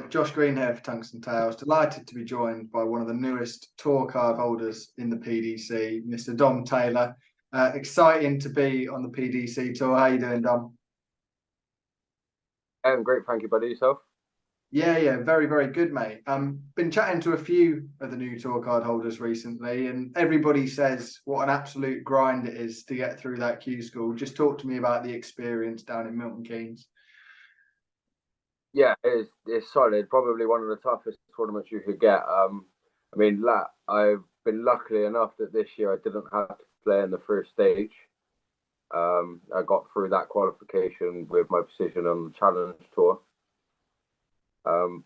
Josh Green here for Tungsten Tales. Delighted to be joined by one of the newest tour card holders in the PDC, Mr. Dom Taylor. Exciting to be on the PDC tour. How you doing, Dom? I'm great, thank you, buddy. Yourself? Yeah, very, very good, mate. Been chatting to a few of the new tour card holders recently, and everybody says what an absolute grind it is to get through that QSchool. Just talk to me about the experience down in Milton Keynes. Yeah, it's solid. Probably one of the toughest tournaments you could get. I mean, I've been lucky enough that this year I didn't have to play in the first stage. I got through that qualification with my position on the Challenge Tour.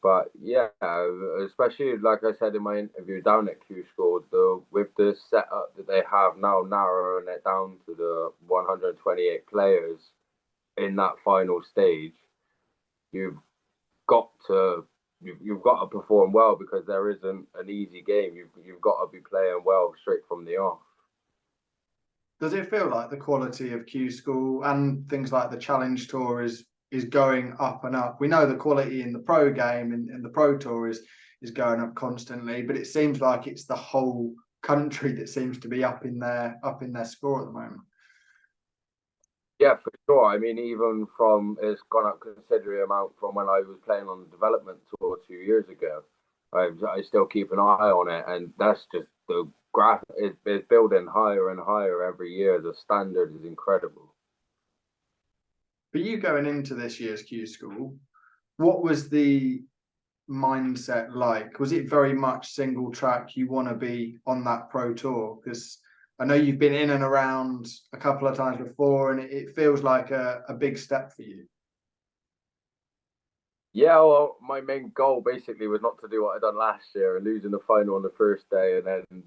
But yeah, especially like I said in my interview down at QSchool, with the setup that they have now, narrowing it down to the 128 players in that final stage, you've got to perform well, because there isn't an easy game. You've got to be playing well straight from the off. Does it feel like the quality of QSchool and things like the Challenge Tour is going up and up? We know the quality in the pro game and the pro tour is going up constantly, but it seems like it's the whole country that seems to be up in their score at the moment. Yeah, for sure. I mean, it's gone up considerable amount from when I was playing on the development tour 2 years ago. I still keep an eye on it, and that's just the graph. It's building higher and higher every year. The standard is incredible. For you going into this year's QSchool, what was the mindset like? Was it very much single track? You want to be on that pro tour? Because I know you've been in and around a couple of times before, and it feels like a big step for you. Yeah, well, my main goal basically was not to do what I done last year and losing the final on the first day, and then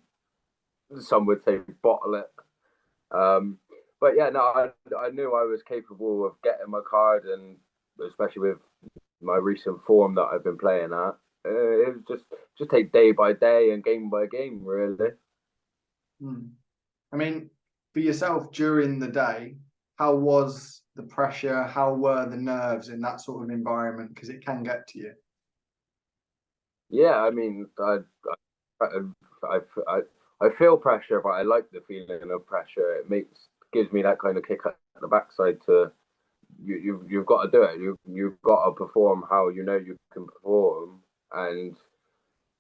some would say bottle it. But yeah, no, I knew I was capable of getting my card, and especially with my recent form that I've been playing at, it was just take day by day and game by game, really. I mean, for yourself during the day, how was the pressure? How were the nerves in that sort of environment? Because it can get to you. Yeah, I mean, I feel pressure, but I like the feeling of pressure. Gives me that kind of kick at the backside to you've got to do it. You've got to perform how you know you can perform, and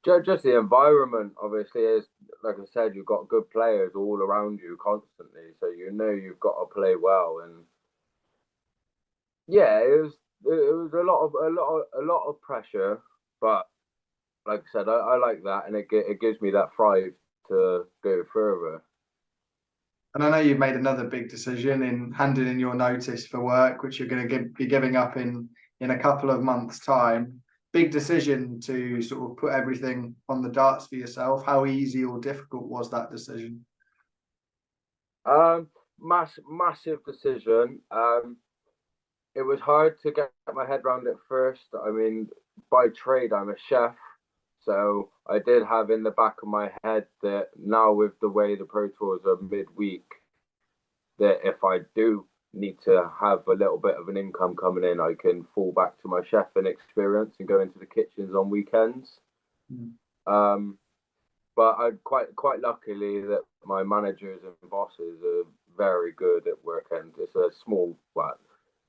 just the environment obviously is, like I said, you've got good players all around you constantly, so you know you've got to play well. And yeah, it was a lot of pressure, but like I said, I like that, and it gives me that drive to go further. And I know you've made another big decision in handing in your notice for work, which you're going to be giving up in a couple of months' time. Big decision to sort of put everything on the darts for yourself. How easy or difficult was that decision? Massive decision. It was hard to get my head around at first. I mean, by trade, I'm a chef, so I did have in the back of my head that now with the way the Pro Tours are midweek, that if I do need to have a little bit of an income coming in, I can fall back to my chefing experience and go into the kitchens on weekends. But I quite luckily that my managers and bosses are very good at work, and it's a small, well,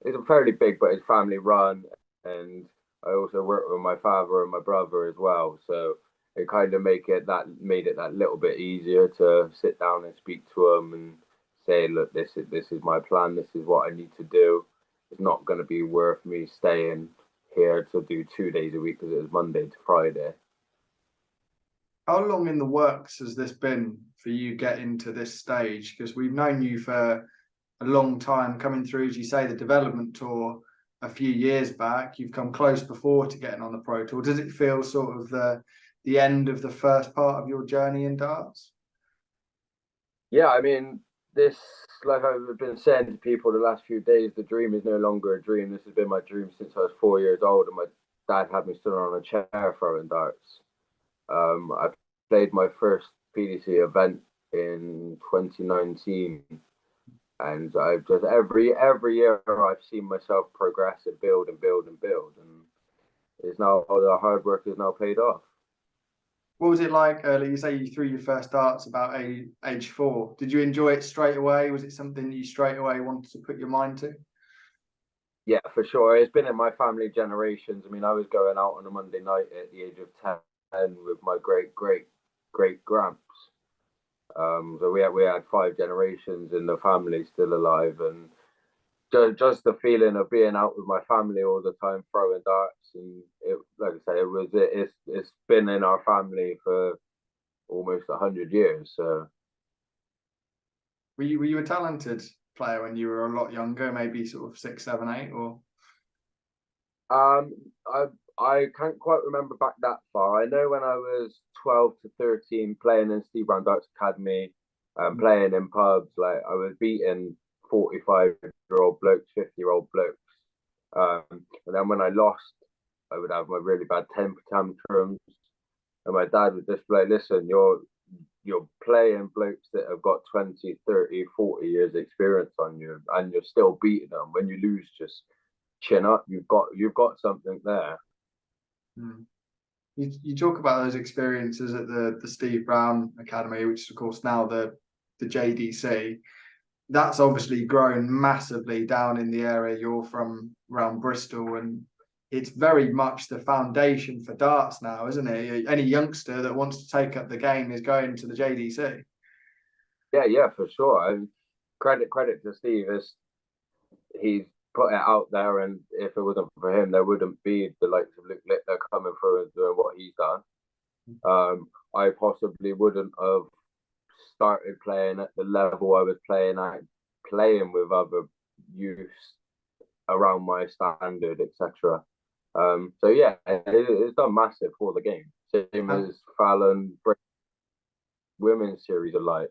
it's a fairly big, but it's family run, and I also work with my father and my brother as well, so it kind of made it that little bit easier to sit down and speak to them and say, look, this is my plan. This is what I need to do. It's not going to be worth me staying here to do 2 days a week, because it was Monday to Friday. How long in the works has this been for you getting to this stage? Because we've known you for a long time, coming through, as you say, the development tour a few years back. You've come close before to getting on the pro tour. Does it feel sort of the end of the first part of your journey in darts? Yeah, I mean, this, like I've been saying to people the last few days, the dream is no longer a dream. This has been my dream since I was 4 years old, and my dad had me stood on a chair throwing darts. I played my first PDC event in 2019, and I've just every year I've seen myself progress and build and build and build, and it's now the hard work is now paid off. What was it like early? You say you threw your first darts about age 4. Did you enjoy it straight away? Was it something you straight away wanted to put your mind to? Yeah, for sure. It's been in my family generations. I mean, I was going out on a Monday night at the age of 10 with my great gramps. So we had 5 generations in the family still alive, and just the feeling of being out with my family all the time throwing darts, and it, like I say, it's been in our family for almost 100 years. So Were you a talented player when you were a lot younger, maybe sort of 6, 7, 8, or? um, I can't quite remember back that far. I know when I was 12 to 13, playing in Steve Brown Darts Academy, playing in pubs, like I was beating 45-year-old blokes, 50-year-old blokes. And then when I lost, I would have my really bad temper tantrums, and my dad would just be like, "Listen, you're playing blokes that have got 20, 30, 40 years experience on you, and you're still beating them. When you lose, just chin up. You've got something there." Mm. You talk about those experiences at the Steve Brown Academy, which is of course now the JDC. That's obviously grown massively down in the area you're from, around Bristol, and it's very much the foundation for darts now, isn't it? Any youngster that wants to take up the game is going to the JDC. Yeah, for sure. And credit to Steve, is he's put it out there, and if it wasn't for him, there wouldn't be the likes of Luke Littler coming through and doing what he's done. I possibly wouldn't have started playing at the level I was playing at, playing with other youths around my standard, etc. So yeah, it's done massive for the game. Same as Fallon women's series of light.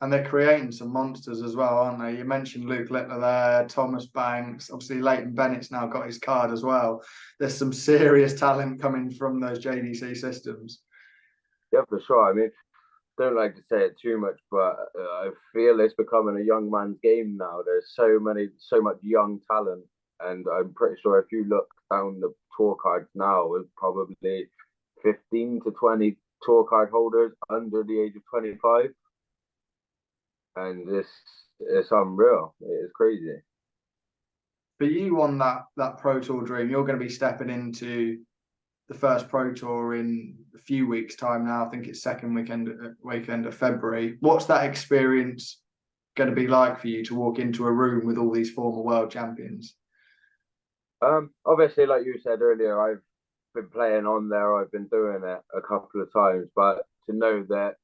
And they're creating some monsters as well, aren't they? You mentioned Luke Littler there, Thomas Banks, obviously Leighton Bennett's now got his card as well. There's some serious talent coming from those JDC systems. Yeah, for sure. I mean, don't like to say it too much, but I feel it's becoming a young man's game now. There's so much young talent, and I'm pretty sure if you look down the tour cards now, there's probably 15 to 20 tour card holders under the age of 25, and it's unreal. It's crazy. For you on that Pro Tour dream, you're going to be stepping into the first Pro Tour in a few weeks' time now. I think it's second weekend of February. What's that experience going to be like for you to walk into a room with all these former world champions? Obviously, like you said earlier, I've been playing on there. I've been doing it a couple of times, but to know that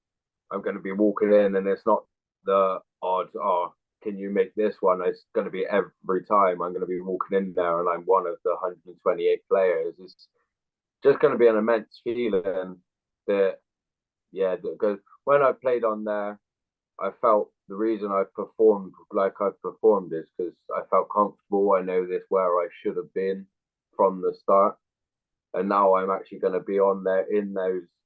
I'm going to be walking in and it's not the odds are, can you make this one? It's going to be every time I'm going to be walking in there and I'm one of the 128 players. It's just going to be an immense feeling that, yeah, because when I played on there, I felt the reason I performed like I've performed is because I felt comfortable. I know this where I should have been from the start. And now I'm actually going to be on there in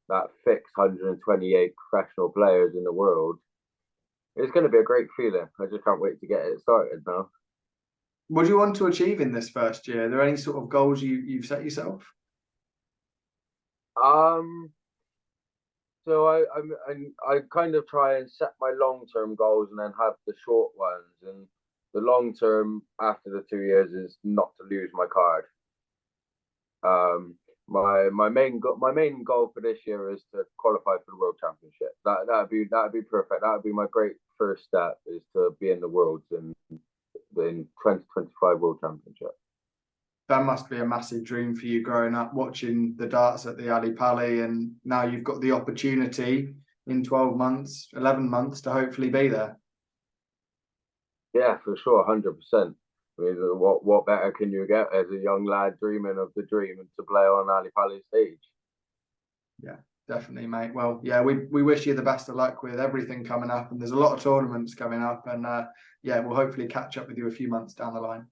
that fixed 128 professional players in the world. It's going to be a great feeling. I just can't wait to get it started now. What do you want to achieve in this first year? Are there any sort of goals you've set yourself? So I kind of try and set my long-term goals and then have the short ones. And the long term after the 2 years is not to lose my card. My main goal for this year is to qualify for the World Championship. That'd be perfect. That'd be my great first step, is to be in the Worlds in 2025 World Championship. That must be a massive dream for you growing up, watching the darts at the Ali Pali, and now you've got the opportunity in 12 months, 11 months to hopefully be there. Yeah, for sure, 100%. I mean, what better can you get as a young lad dreaming of the dream and to play on Ali Pali stage? Yeah, definitely, mate. Well, yeah, we wish you the best of luck with everything coming up, and there's a lot of tournaments coming up, and yeah, we'll hopefully catch up with you a few months down the line.